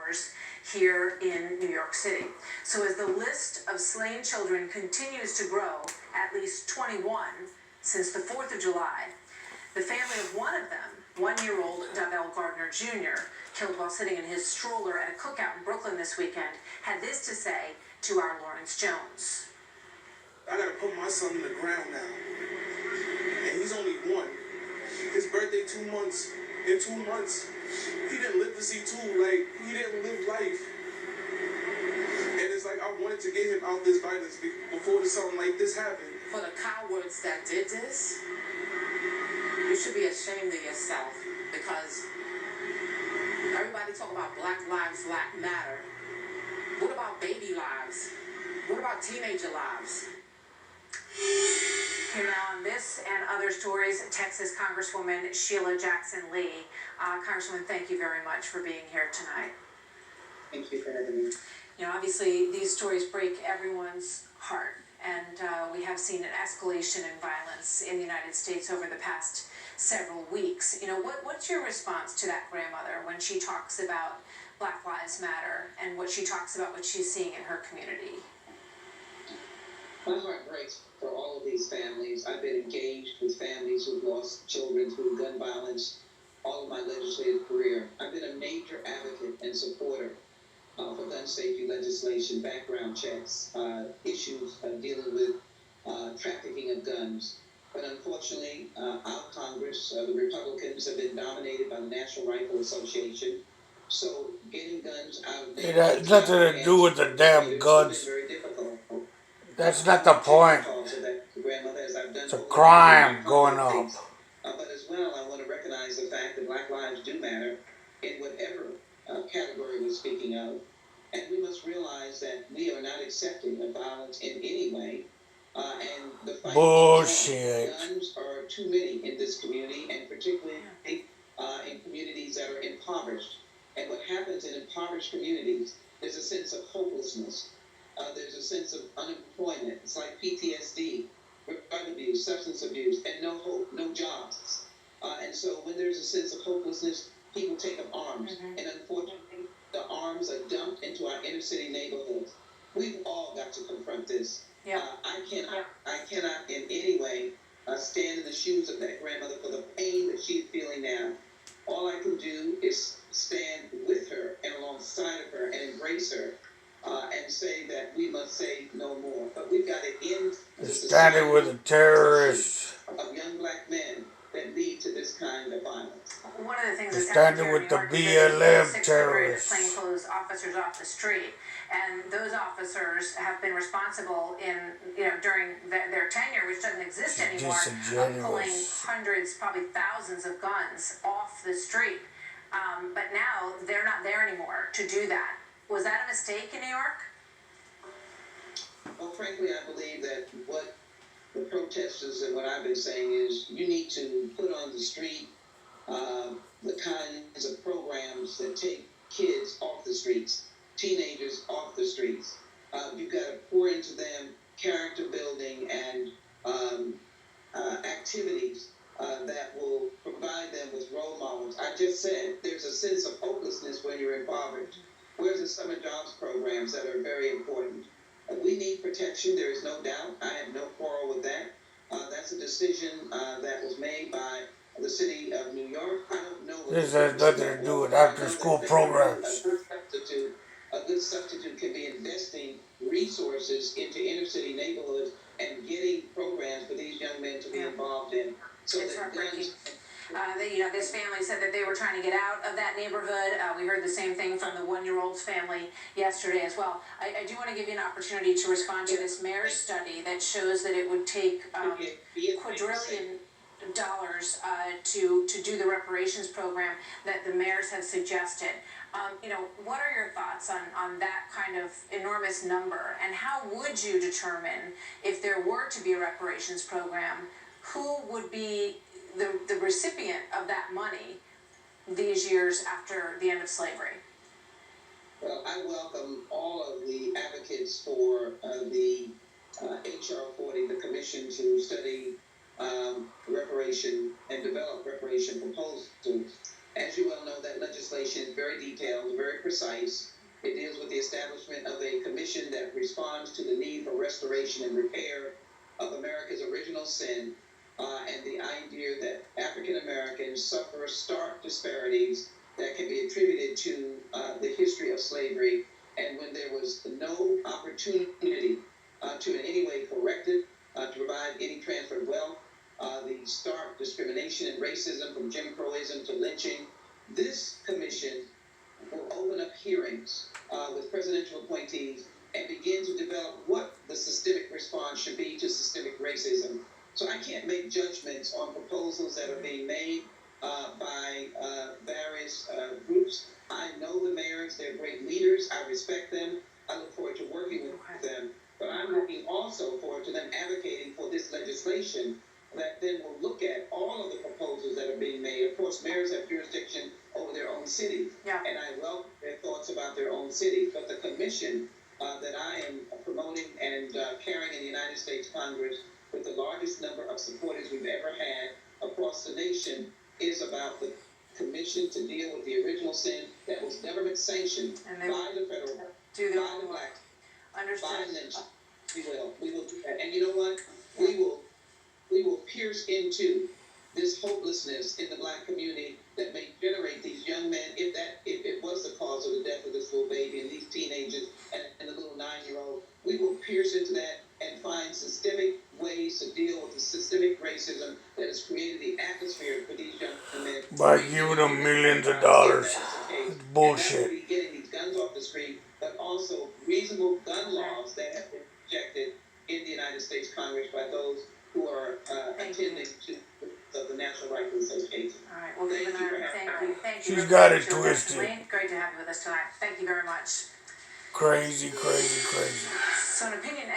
bars here in New York City. So as the list of slain children continues to grow, at least 21 since the 4th of July, the family of one of them, 1-year-old Davell Gardner Jr., killed while sitting in his stroller at a cookout in Brooklyn this weekend, had this to say to our Lawrence Jones. I gotta put my son in the ground now. And he's only 1. His birthday 2 months. In 2 months, he didn't live to see 2. Like, he didn't live life. And it's like, I wanted to get him out this violence before something like this happened. For the cowards that did this, you should be ashamed of yourself, because everybody talk about Black Lives Matter. What about baby lives? What about teenager lives? Here now on this and other stories, Texas Congresswoman Sheila Jackson Lee. Congresswoman, thank you very much for being here tonight. Thank you for having me. You know, obviously these stories break everyone's heart, and we have seen an escalation in violence in the United States over the past several weeks. You know, what's your response to that grandmother when she talks about Black Lives Matter and what she talks about what she's seeing in her community? My heart breaks for all of these families. I've been engaged with families who've lost children through gun violence all of my legislative career. I've been a major advocate and supporter for gun safety legislation, background checks, issues dealing with trafficking of guns. But unfortunately, our Congress, the Republicans, have been dominated by the National Rifle Association. So getting guns out of there... It has nothing to do with the damn guns. Very difficult. That's not the point. It's a crime going up. But as well, I want to recognize the fact that Black lives do matter in whatever category we're speaking of. And we must realize that we are not accepting of violence in any way. And the fight Bullshit. guns are too many in this community, and particularly in communities that are impoverished. And what happens in impoverished communities, there's a sense of hopelessness. There's a sense of unemployment. It's like PTSD, drug abuse, substance abuse, and no hope, no jobs. And so when there's a sense of hopelessness, people take up arms. And unfortunately, the arms are dumped into our inner city neighborhoods. We've all got to confront this. I cannot in any way stand in the shoes of that grandmother for the pain that she's feeling now. All I can do is stand with her and alongside of her and embrace her. And say that we must say no more. But we've got to end the Standing with the terrorists. Of young black men that lead to this kind of violence. One of the things that's standing with the BLM terrorists. Plainclothes officers off the street, and those officers have been responsible during their tenure, which doesn't exist anymore, of pulling hundreds, probably thousands of guns off the street. But now they're not there anymore to do that. Was that a mistake in New York? Well, frankly, I believe that what the protesters and what I've been saying is you need to put on the street the kinds of programs that take kids off the streets, teenagers off the streets. You've got to pour into them character building and activities that will provide them with role models. I just said there's a sense of hopelessness when you're impoverished. Where's the summer jobs programs that are very important? We need protection, there is no doubt. I have no quarrel with that. That's a decision that was made by the city of New York. I don't know what this has nothing to do with after-school programs. A good substitute can be investing resources into inner city neighborhoods and getting programs for these young men to be involved in. So it's that guns... this family said that they were trying to get out of that neighborhood. We heard the same thing from the 1-year-old's family yesterday as well. I do want to give you an opportunity to respond to this mayor's study that shows that it would take quadrillion dollars to do the reparations program that the mayors have suggested. What are your thoughts on that kind of enormous number, and how would you determine if there were to be a reparations program, who would be the recipient of that money these years after the end of slavery? Well, I welcome all of the advocates for the HR 40, the commission to study reparation and develop reparation proposals. As you well know, that legislation is very detailed, very precise. It deals with the establishment of a commission that responds to the need for restoration and repair of America's original sin, and the idea that African Americans suffer stark disparities that can be attributed to the history of slavery, and when there was no opportunity to in any way correct it, to provide any transfer of wealth, the stark discrimination and racism from Jim Crowism to lynching, this commission will open up hearings with presidential appointees and begin to develop what the systemic response should be to systemic racism. So I can't make judgments on proposals that are being made by various groups. I know the mayors, they're great leaders, I respect them, I look forward to working with them, but I'm looking also forward to them advocating for this legislation that then will look at all of the proposals that are being made. Of course, mayors have jurisdiction over their own city, and I welcome their thoughts about their own city, but the commission that I am promoting and carrying in the United States Congress with the largest number of supporters we've ever had across the nation is about the commission to deal with the original sin that was government sanctioned by the federal government, by the black, by lynching. We will do that. And you know what? We will pierce into this hopelessness in the black community that may generate these young men, if it was the cause of the death of this little baby and these teenagers and the little 9-year-old. We will pierce into that and find systemic ways to deal with the systemic racism that has created the atmosphere for these young men. By giving them millions of dollars. It's bullshit. And getting these guns off the street, but also reasonable gun laws that have been rejected in the United States Congress by those who are attending to the National Rifle Association. All right, we'll give an thank you. She's got it Sheila Jackson twisted. Lee. Great to have you with us tonight. Thank you very much. Crazy, crazy, crazy. So an opinion